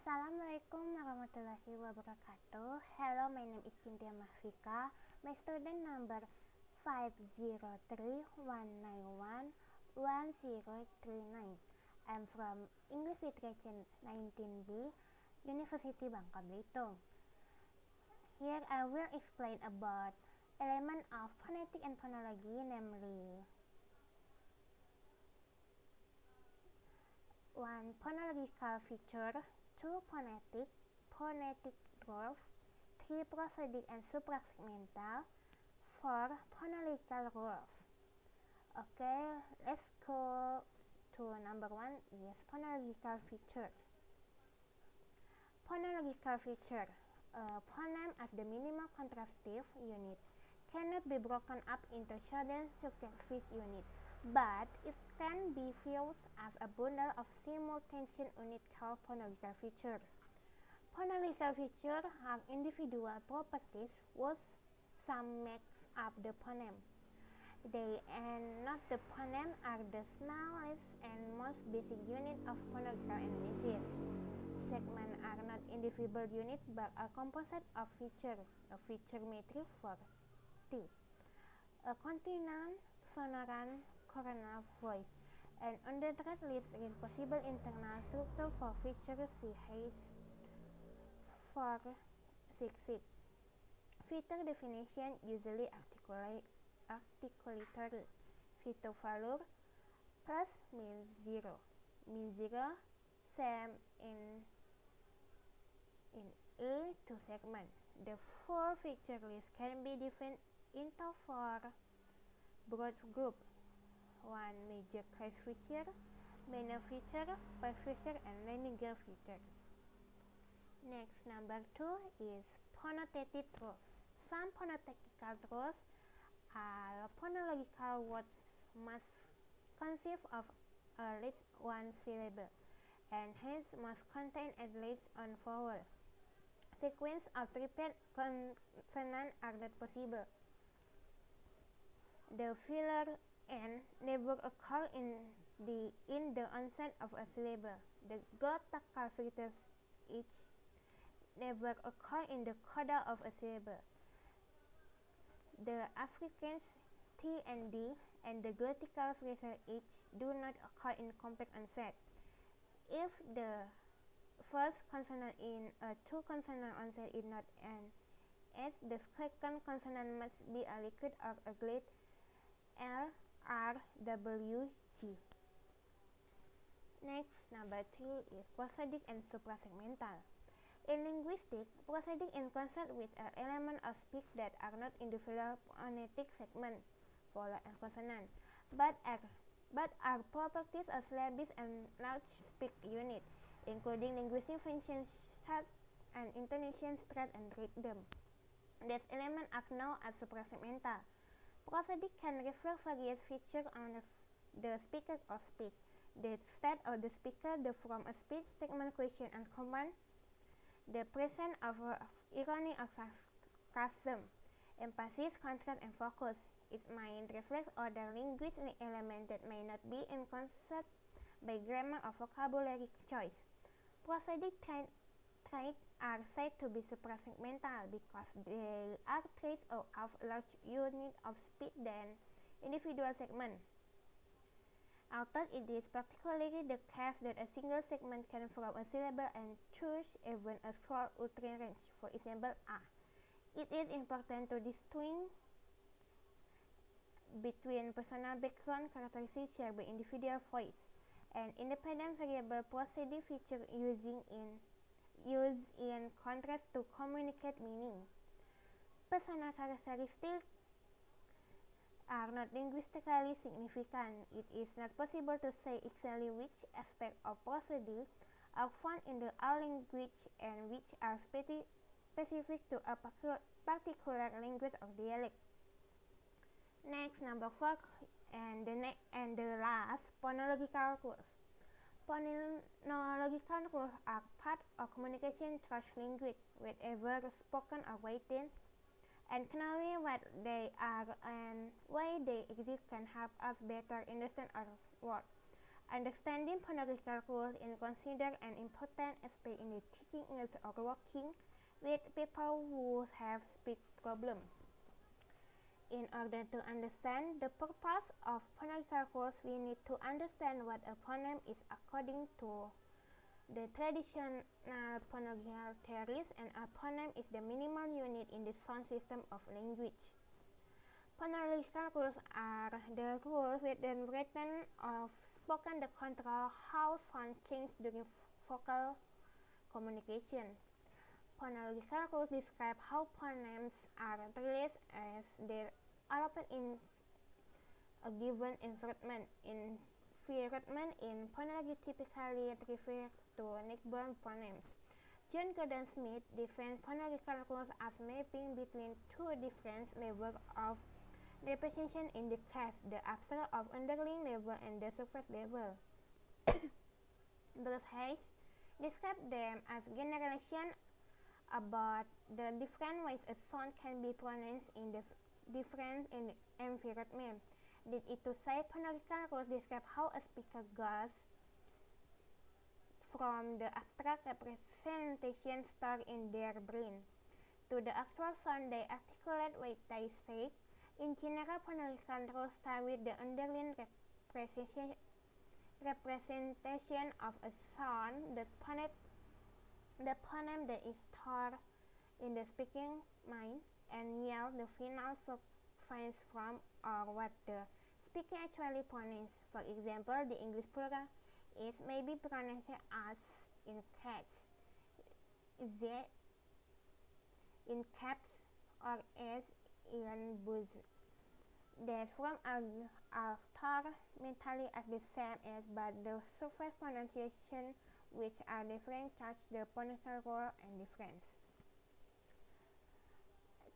Assalamualaikum warahmatullahi wabarakatuh. Hello, my name is Cintya Marvika. My student number 50319111039. I'm from English Literature 19B, University Bangka Belitung. Here I will explain about element of phonetic and phonology, namely 1. Phonological feature, 2. Phonetic rules, 3. Prosodic and suprasegmental, 4. Phonological rules. Okay, let's go to number 1 is phonological feature. Phonological feature. A phoneme as the minimal contrastive unit cannot be broken up into shortened successive units, but it can be viewed as a bundle of simultaneous units called phonological features. Phonological features are individual properties whose sum makes up the phoneme. They and not the phoneme are the smallest and most basic unit of phonological analysis. Segments are not indivisible units but are composed of features, a feature matrix for T, a continuant, sonorant, coronal voice, and undertone list in possible internal structure for features C has 466. Feature definition usually articulated. Feature value plus means 0. Means 0 same in A2 segment. The full feature list can be divided into 4 broad groups: 1. Major case feature, minor feature, first feature, and linear feature. Next, number 2 is phonetic rules. Some phonetical rules are phonological words must consist of at least one syllable, and hence must contain at least one vowel. Sequence of repeated consonants are not possible. The filler N never occurs in the onset of a syllable. The glottal features H never occur in the coda of a syllable. The affricates T and D and the glottal feature H do not occur in complete onset. If the first consonant in a two-consonant onset is not an S, the second consonant must be a liquid or a glide L, R, W, G. Next, number 3 is prosodic and suprasegmental. In linguistics, prosodic is concerned with an element of speech that are not individual phonetic segments, vowel and consonant, but are properties of syllables and large speech units, including linguistic functions such as intonation, stress, and rhythm. These elements are known as suprasegmental. Prosodic can reflect various features on the speaker or speech: the state of the speaker, the form of speech, statement, question, and command, the presence of irony or sarcasm, emphasis, contrast, and focus. It might reflect other linguistic elements that may not be encompassed by grammar or vocabulary choice. Prosodic traits are said to be suprasegmental because they are traits of large units of speech than individual segments. Although it is particularly the case that a single segment can form a syllable and choose even a short utterance, for example, a. It is important to distinguish between personal background characteristics shared by individual voice and independent variable prosodic features used in contrast to communicate meaning. Personal characteristics are not linguistically significant. It is not possible to say exactly which aspects of prosody are found in all languages and which are specific to a particular language or dialect. Next, number 4 and the last, phonological rules. Phonological rules are part of communication across language, whether spoken or written, and knowing what they are and why they exist can help us better understand our world. Understanding phonological rules is considered an important aspect in the teaching English or working with people who have speech problems. In order to understand the purpose of phonological rules, we need to understand what a phoneme is according to the traditional phonological theories, and a phoneme is the minimal unit in the sound system of language. Phonological rules are the rules written or spoken that control how sound changes during vocal communication. Phonological rules describe how phonemes are released as they develop in a given environment. Environment in phonology typically refers to neck-born phonemes. John Gordon Smith defines phonological rules as mapping between two different levels of representation in the case, the abstract of underlying level and the surface level. Bruce Hayes described them as generalization about the different ways a sound can be pronounced in the different environment. That is to say, phonological rules describe how a speaker goes from the abstract representation stored in their brain to the actual sound they articulate when they speak. In general, phonological rules start with the underlying representation of a sound, the phoneme that is stored in the speaking mind, and yield the final surface from or what the speaker actually pronounced. For example, the English plural is may be pronounced as in cats, z in caps, or s in booze. That forms are stored mentally as the same as, but the surface pronunciation, which are different, touch the phonological rule and difference.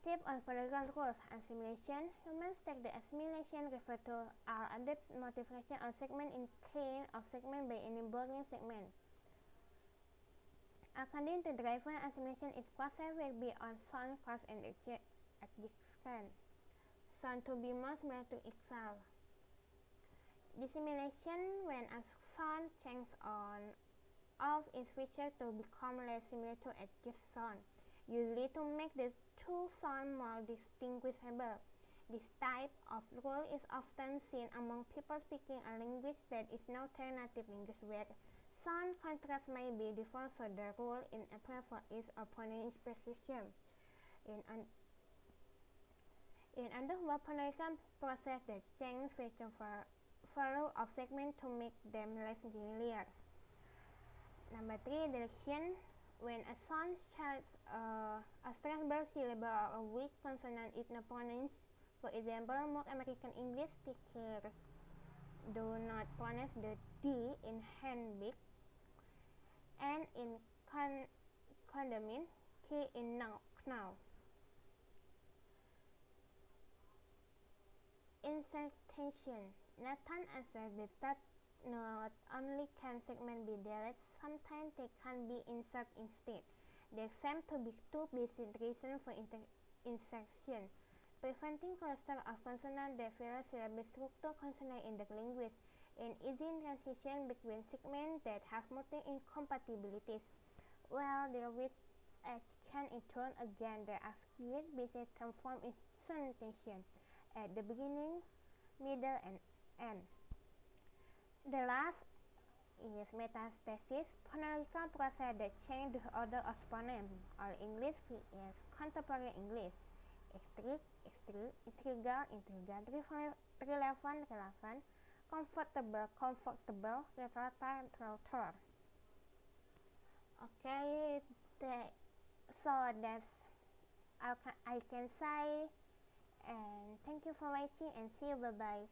Tip on phonological rules: assimilation. Humans take the assimilation referred to are adapt modification of segment in chain of segment by enabling segment. According to Driver, assimilation is process where beyond sound, cause, and adjectivation. Sound to be more similar to itself. Dissimilation, when a sound changes on off its feature to become less similar to adjacent sound, usually to make the two sounds more distinguishable. This type of rule is often seen among people speaking a language that is not their native language, where sound contrast may be different, so the rule is applied for each opponent expression. In other words, phonological process that change feature value of segment to make them less linear. Number 3, direction. When a sound starts a stressful syllable or a weak consonant is not pronounced. For example, most American English speakers do not pronounce the D in handbag, and in condiment, K in now. Insertion. Nathan asserted that not only can segments be deleted, sometimes they can be inserted instead. There seem to be two basic reasons for insertion: preventing cluster of consonants that follow syllable structure consonant in the language, and easing transition between segments that have multiple incompatibilities. While there with exchange in turn, again there are split basic term form insertion at the beginning, middle, and end. The last is metastasis, phonological process that change the order of phoneme. All English is contemporary English. Integral, relevant, comfortable, retarded. Okay, so that's all I can say, and thank you for watching, and see you, bye bye.